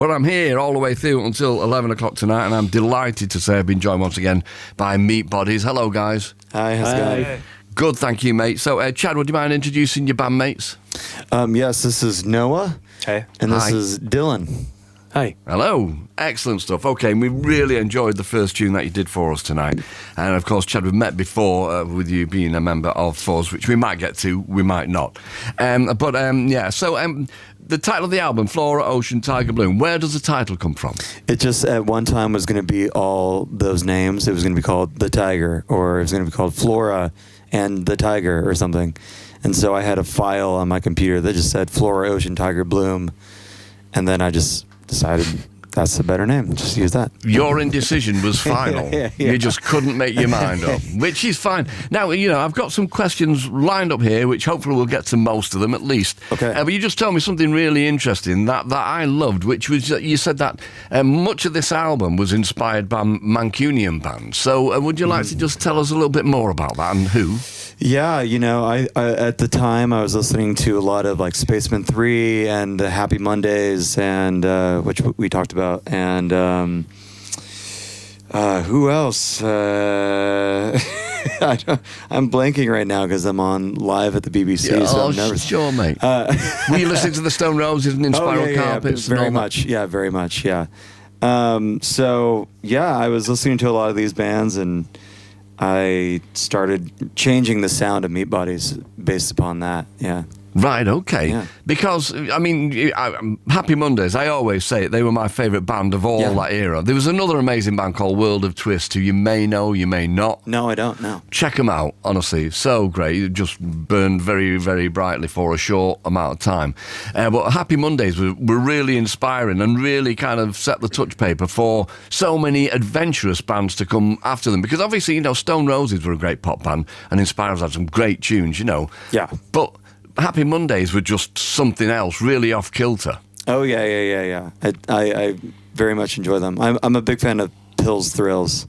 Well, I'm here all the way through until 11 o'clock tonight, and I'm delighted to say I've been joined once again by Meatbodies. Hello, guys. Hi, how's it going? Good, thank you, mate. So, Chad, would you mind introducing your bandmates? Yes, this is Noah. Hey. And this Hi. is Dylan. Hi. Hello. Excellent stuff. Okay, we really enjoyed the first tune that you did for us tonight. And, of course, Chad, we've met before with you being a member of Fuzz, which we might get to, we might not. The title of the album, Flora, Ocean, Tiger, Bloom, where does the title come from? It just at one time was going to be all those names. It was going to be called The Tiger, or it was going to be called Flora and the Tiger or something. And so I had a file on my computer that just said Flora, Ocean, Tiger, Bloom. And then I just decided that's a better name. Just use that. Your indecision was final. Yeah. You just couldn't make your mind up, which is fine. Now, I've got some questions lined up here, which hopefully we'll get to most of them at least. Okay. But you just told me something really interesting that I loved, which was you said that much of this album was inspired by Mancunian bands. So would you like to just tell us a little bit more about that and who? Yeah, I at the time I was listening to a lot of like Spaceman 3 and Happy Mondays, and which we talked about, and who else? I'm blanking right now because I'm on live at the BBC, so I'm nervous. Sure, mate. Were you listening to the Stone Roses and Spiral Carpets? Very and all much, very much, yeah. I was listening to a lot of these bands, and I started changing the sound of Meatbodies based upon that, yeah. Right, okay. Yeah. Because, Happy Mondays, I always say it, they were my favourite band of all that era. There was another amazing band called World of Twist, who you may know, you may not. No, I don't know. Check them out, honestly. So great. It just burned very, very brightly for a short amount of time. But Happy Mondays were really inspiring and really kind of set the touch paper for so many adventurous bands to come after them. Because obviously, Stone Roses were a great pop band, and Inspirers had some great tunes, Yeah. But Happy Mondays were just something else, really off kilter. Oh, yeah. I very much enjoy them. I'm a big fan of Pills, Thrills,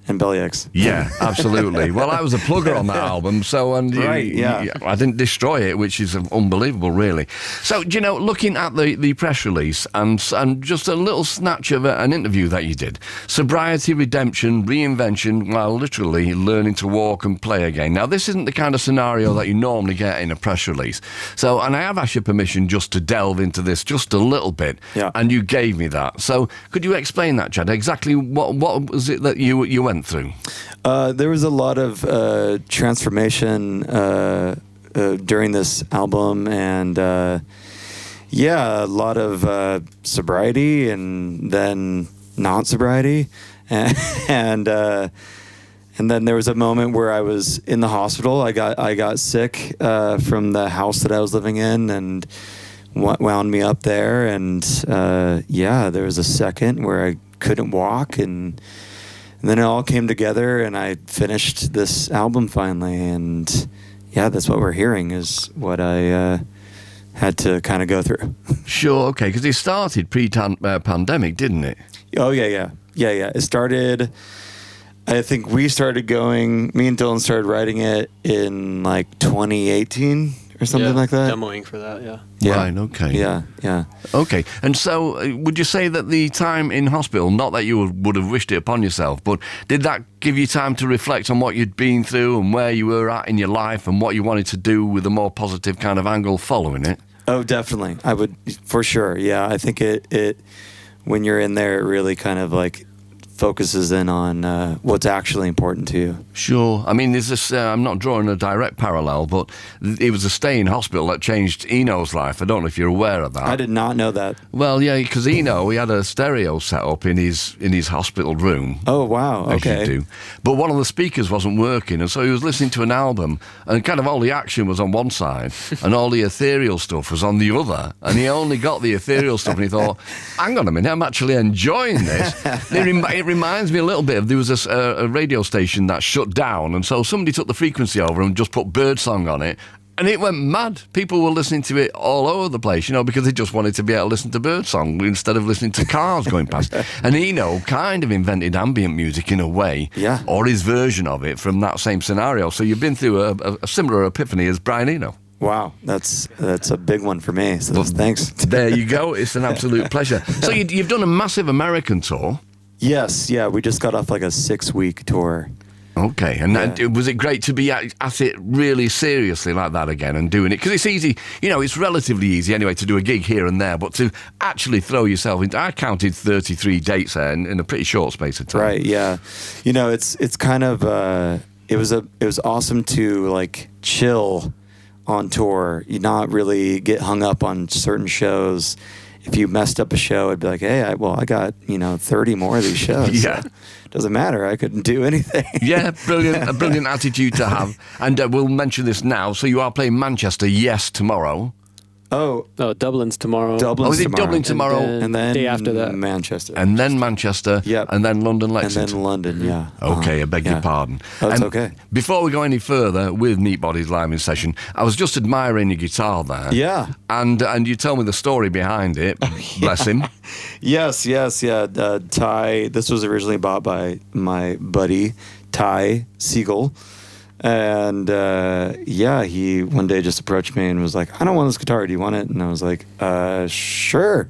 and Bellyaches. Yeah, absolutely. Well, I was a plugger on that album, so I didn't destroy it, which is unbelievable, really. So, looking at the press release and just a little snatch of an interview that you did, sobriety, redemption, reinvention, while literally learning to walk and play again. Now, this isn't the kind of scenario that you normally get in a press release. So, and I have asked your permission just to delve into this just a little bit, and you gave me that. So, could you explain that, Chad? Exactly what was it that you went through? There was a lot of transformation during this album, and a lot of sobriety and then non-sobriety, and then there was a moment where I was in the hospital. I got sick from the house that I was living in, and wound me up there, and there was a second where I couldn't walk, and then it all came together, and I finished this album finally, and that's what we're hearing is what I had to kind of go through. Sure, okay, because it started pre-pandemic, didn't it? Oh, yeah. It started, I think me and Dylan started writing it in like 2018 or something like that. Demoing for that, yeah. Right, okay. Yeah. Okay, and so would you say that the time in hospital, not that you would have wished it upon yourself, but did that give you time to reflect on what you'd been through and where you were at in your life and what you wanted to do with a more positive kind of angle following it? Oh, definitely. I would, for sure. Yeah, I think it when you're in there, it really kind of like focuses in on what's actually important to you. Sure. I mean, there's this, I'm not drawing a direct parallel, but it was a stay in hospital that changed Eno's life. I don't know if you're aware of that. I did not know that. Well, yeah, because Eno, he had a stereo set up in his hospital room. Oh, wow. Okay. As you do. But one of the speakers wasn't working, and so he was listening to an album, and kind of all the action was on one side, and all the ethereal stuff was on the other, and he only got the ethereal stuff, and he thought, hang on a minute, I'm actually enjoying this. It reminds me a little bit of, there was a radio station that shut down, and so somebody took the frequency over and just put birdsong on it, and it went mad. People were listening to it all over the place, because they just wanted to be able to listen to birdsong instead of listening to cars going past. And Eno kind of invented ambient music in a way, or his version of it from that same scenario. So you've been through a similar epiphany as Brian Eno. Wow, that's a big one for me. So thanks. There you go. It's an absolute pleasure. So you've done a massive American tour. Yes, yeah, we just got off like a 6-week tour. Okay, and was it great to be at it really seriously like that again and doing it? Because it's easy, it's relatively easy anyway to do a gig here and there, but to actually throw yourself into... I counted 33 dates there in a pretty short space of time. Right, yeah. It's kind of... it was awesome to, like, chill on tour. You not really get hung up on certain shows. If you messed up a show, I'd be like, hey, I got, 30 more of these shows. Yeah. So doesn't matter. I couldn't do anything. Yeah, brilliant. A brilliant attitude to have. And we'll mention this now. So you are playing Manchester, yes, tomorrow. Oh, Dublin's tomorrow. Is it Dublin tomorrow? And then day after that, Manchester. And then Manchester. Yep. And then London, Lexington. And then London, yeah. Okay, I beg your pardon. Oh, it's And okay. Before we go any further with Meatbodies live in session, I was just admiring your guitar there. Yeah. And you tell me the story behind it. Bless him. Yes, yeah. Ty, this was originally bought by my buddy, Ty Siegel. And he one day just approached me and was like, I don't want this guitar. Do you want it? And I was like, sure.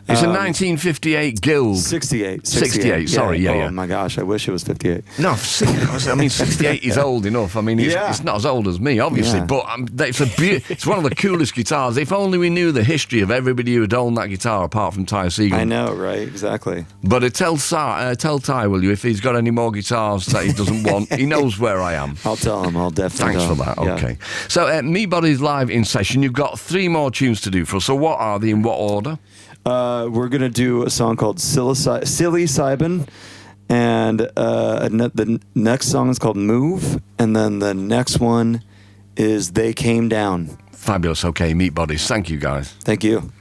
It's a 1958 Guild. 68. 68, sorry, yeah. Oh my gosh, I wish it was 58. No, 68 is old enough. I mean, it's not as old as me, obviously, Yeah. but it's one of the coolest guitars. If only we knew the history of everybody who had owned that guitar, apart from Ty Siegel. I know, right? Exactly. But tell Ty, will you, if he's got any more guitars that he doesn't want, he knows where I am. I'll tell him. I'll definitely Thanks tell for him. that. Yeah. Okay. So, Meatbodies live in session. You've got 3 more tunes to do for us. So, what are they? In what order? We're going to do a song called Silly Sibin, and the next song is called Move, and then the next one is They Came Down. Fabulous. Okay, Meatbodies. Thank you, guys. Thank you.